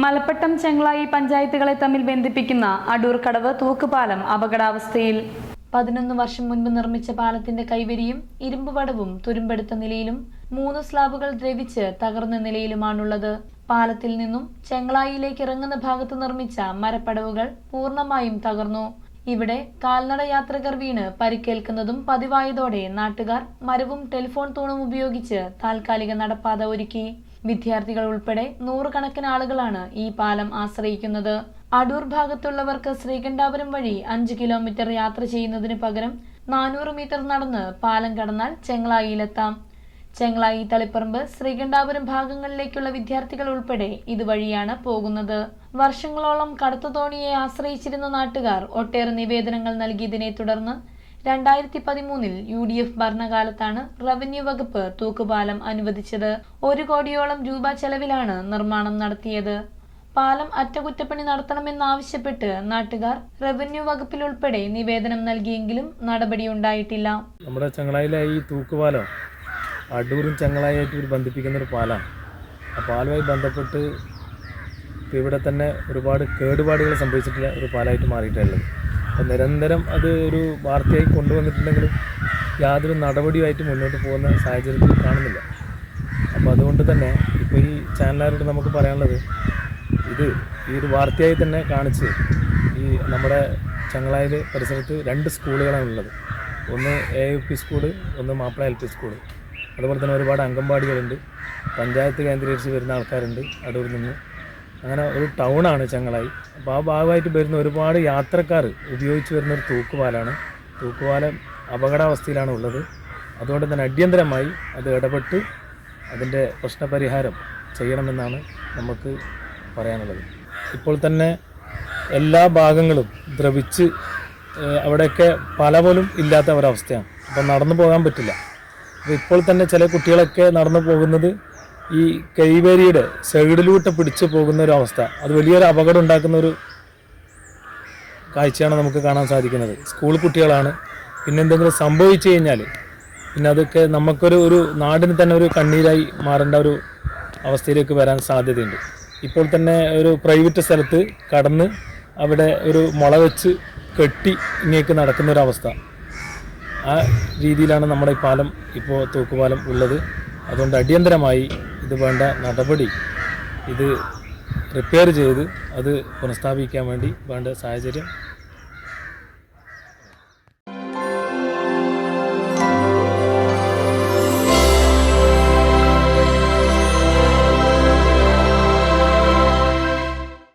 മലപ്പട്ടം ചെങ്ങളായി പഞ്ചായത്തുകളെ തമ്മിൽ ബന്ധിപ്പിക്കുന്ന അടൂർ കടവ് തൂക്കുപാലം അപകടാവസ്ഥയിൽ. 11 വർഷം മുൻപ് നിർമ്മിച്ച പാലത്തിന്റെ കൈവരിയും ഇരുമ്പ് വടവും തുരുമ്പെടുത്ത നിലയിലും 3 സ്ലാബുകൾ ദ്രവിച്ച് തകർന്ന നിലയിലുമാണുള്ളത്. പാലത്തിൽ നിന്നും ചെങ്ങളായിലേക്ക് ഇറങ്ങുന്ന ഭാഗത്ത് നിർമ്മിച്ച മരപ്പടവുകൾ പൂർണ്ണമായും തകർന്നു. ഇവിടെ കാൽനട യാത്രികർ വീണ് പരിക്കേൽക്കുന്നതും പതിവായതോടെ നാട്ടുകാർ മരവും ടെലിഫോൺ തൂണും ഉപയോഗിച്ച് താൽക്കാലിക നടപ്പാത ഒരുക്കി. വിദ്യാർത്ഥികൾ ഉൾപ്പെടെ 100 കണക്കിന് ആളുകളാണ് ഈ പാലം ആശ്രയിക്കുന്നത്. അടൂർ ഭാഗത്തുള്ളവർക്ക് ശ്രീകണ്ഠാപുരം വഴി 5 കിലോമീറ്റർ യാത്ര ചെയ്യുന്നതിന് പകരം 400 മീറ്റർ നടന്ന് പാലം കടന്നാൽ ചെങ്ങളായിയിലെത്താം. ചെങ്ങളായി, തളിപ്പറമ്പ്, ശ്രീകണ്ഠാപുരം ഭാഗങ്ങളിലേക്കുള്ള വിദ്യാർത്ഥികൾ ഉൾപ്പെടെ ഇതുവഴിയാണ് പോകുന്നത്. വർഷങ്ങളോളം കടത്തുതോണിയെ ആശ്രയിച്ചിരുന്ന നാട്ടുകാർ ഒട്ടേറെ നിവേദനങ്ങൾ നൽകിയതിനെ തുടർന്ന് 2013 UDF ഭരണകാലത്താണ് റവന്യൂ വകുപ്പ് തൂക്കുപാലം അനുവദിച്ചത്. 1 കോടിയോളം രൂപ ചെലവിലാണ് നിർമ്മാണം നടത്തിയത്. പാലം അറ്റകുറ്റപ്പണി നടത്തണമെന്നാവശ്യപ്പെട്ട് നാട്ടുകാർ റവന്യൂ വകുപ്പിൽ ഉൾപ്പെടെ നിവേദനം നൽകിയെങ്കിലും നടപടിയുണ്ടായിട്ടില്ല. നമ്മുടെ ചെങ്ങളായിലെ ഈ തൂക്കുപാലം അടൂരും ചെങ്ങളായിട്ട് ബന്ധിപ്പിക്കുന്ന ഒരു പാലമാണ്. ആ പാലവുമായി ബന്ധപ്പെട്ട് ഇവിടെ തന്നെ ഒരുപാട് കേടുപാടുകൾ സംഭവിച്ചിട്ടുള്ള ഒരു പാലമായിട്ട് മാറിയിട്ടുള്ളത്. അപ്പോൾ നിരന്തരം അത് ഒരു വാർത്തയായി കൊണ്ടുവന്നിട്ടുണ്ടെങ്കിലും യാതൊരു നടപടിയുമായിട്ട് മുന്നോട്ട് പോകുന്ന സാഹചര്യത്തിൽ കാണുന്നില്ല. അപ്പോൾ അതുകൊണ്ട് തന്നെ ഇപ്പോൾ ഈ ചാനലുകാരോട് നമുക്ക് പറയാനുള്ളത്, ഈ ഒരു വാർത്തയായി തന്നെ കാണിച്ച് ഈ നമ്മുടെ ചെങ്ങളായിൽ പരിസരത്ത് 2 സ്കൂളുകളാണ് ഉള്ളത്. ഒന്ന് AUP സ്കൂള്, ഒന്ന് മാപ്പിള LP സ്കൂള്. അതുപോലെ തന്നെ ഒരുപാട് അംഗൻവാടികളുണ്ട്. പഞ്ചായത്ത് കേന്ദ്രീകരിച്ച് വരുന്ന ആൾക്കാരുണ്ട് അടൂരിൽ നിന്ന്. അങ്ങനെ ഒരു ടൗണാണ് ചെങ്ങളായി. അപ്പോൾ ആ ഭാഗമായിട്ട് വരുന്ന ഒരുപാട് യാത്രക്കാർ ഉപയോഗിച്ച് വരുന്ന ഒരു തൂക്കുപാലമാണ്. തൂക്കുപാലം അപകടാവസ്ഥയിലാണ് ഉള്ളത്. അതുകൊണ്ട് തന്നെ അടിയന്തരമായി അത് ഇടപെട്ട് അതിൻ്റെ പ്രശ്നപരിഹാരം ചെയ്യണമെന്നാണ് നമുക്ക് പറയാനുള്ളത്. ഇപ്പോൾ തന്നെ എല്ലാ ഭാഗങ്ങളും ദ്രവിച്ച് അവിടെയൊക്കെ പല പോലും ഇല്ലാത്ത ഒരവസ്ഥയാണ്. അപ്പം നടന്നു പോകാൻ പറ്റില്ല. അപ്പോൾ ഇപ്പോൾ തന്നെ ചില കുട്ടികളൊക്കെ നടന്നു പോകുന്നത് ഈ കൈവരിയുടെ സൈഡിലൂട്ട് പിടിച്ചു പോകുന്ന ഒരു അവസ്ഥ, അത് വലിയൊരു അപകടം ഉണ്ടാക്കുന്ന ഒരു കാഴ്ചയാണ് നമുക്ക് കാണാൻ സാധിക്കുന്നത്. സ്കൂൾ കുട്ടികളാണ്. പിന്നെ എന്തെങ്കിലും സംഭവിച്ചു കഴിഞ്ഞാൽ പിന്നെ അതൊക്കെ നമുക്കൊരു നാടിന് തന്നെ ഒരു കണ്ണീരായി മാറേണ്ട ഒരു അവസ്ഥയിലേക്ക് വരാൻ സാധ്യതയുണ്ട്. ഇപ്പോൾ തന്നെ ഒരു പ്രൈവറ്റ് സ്ഥലത്ത് കടന്ന് അവിടെ ഒരു മുള വെച്ച് കെട്ടി ഇങ്ങേക്ക് നടക്കുന്നൊരവസ്ഥ. ആ രീതിയിലാണ് നമ്മുടെ ഈ പാലം ഇപ്പോൾ തൂക്കുപാലം ഉള്ളത്. അതുകൊണ്ട് അടിയന്തരമായി ഇത് വേണ്ട നടപടി, ഇത് റിപ്പയർ ചെയ്ത് അത് പുനഃസ്ഥാപിക്കാൻ വേണ്ടി വേണ്ട സാഹചര്യം